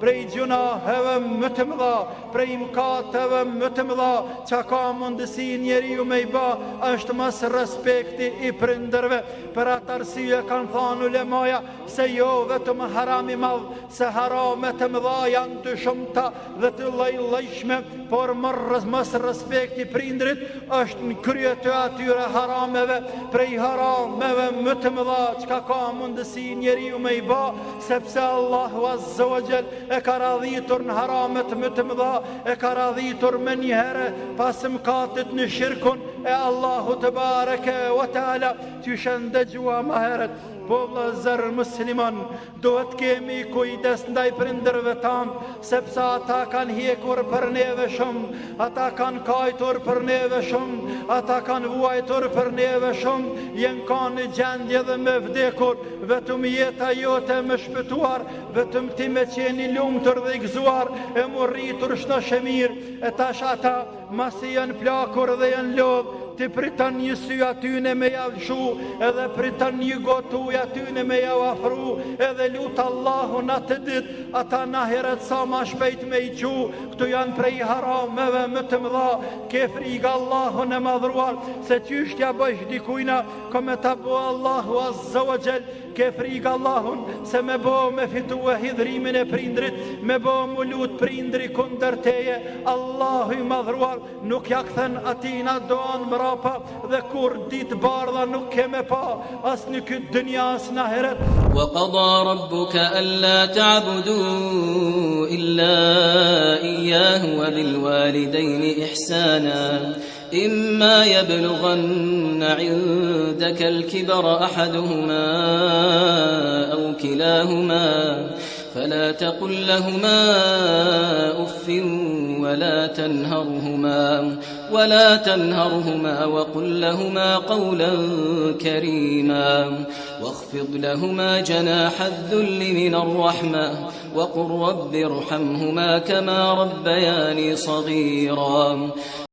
prej gjunaheve më të mëdha, prej mëkateve më të mëdha, që ka mundësi njeriu me i bë, është mas respekti i prindërve. Për atë arsye kanë thënë ulemaja se jo vetëm harami madh, se haramet të mëdha janë të shumta dhe të lloj-llojshme, por mas respekti prindrit është në krye të atyre harameve, prej harameve më të mëdha çka ka mundësi njeriu me i bë, sepse Allahu Azza wa Jall e ka radhitur në haramet më të mëdha, e ka radhitur me një herë pas mëkatit në shirkun e Allahu te bareke wa taala, që shëndëgjua më herët. Po vëllezër musliman, duhet kemi kujdes ndaj prindërve tanë, sepse ata kanë hjekur për neve shumë, ata kanë kajtur për neve shumë, ata kanë vuajtur për neve shumë, jenë kanë në gjendje dhe me vdekur, vetëm jeta jote me shpëtuar, vetëm ti me qeni lumtur dhe i gëzuar, e mu rritur shna shemir, e tash ata masi janë plakur dhe janë lodh, ti pritan një sy atyne me javshu, edhe pritan një gotuj atyne me javafru, edhe lutë Allahun atë dit, ata na heret sa ma shpejt me i qu, këtu janë prej harameve më të mëdha, ke friga Allahun e madhruar, se qyshtja bëjsh dikujna, kome ta bo Allahu Azza wa Jall, ke friga Allahun, se me bo me fitu e hidhrimin e prindrit, me bo mu lut prindri kunder teje, Allahu i madhruar, nuk ja kthen atina doan mrapa, dhe kur dit bardha nuk keme pa, as në këtë dënja as në heret. وقضى ربك ألا تعبدوا إلا إياه وبالوالدين إحسانا إما يبلغن عندك الكبر أحدهما أو كلاهما فلا تقل لهما أف ولا تنهرهما وقل لهما قولا كريما واخفض لهما جناح الذل من الرحمة وقل رب ارحمهما كما ربياني صغيرا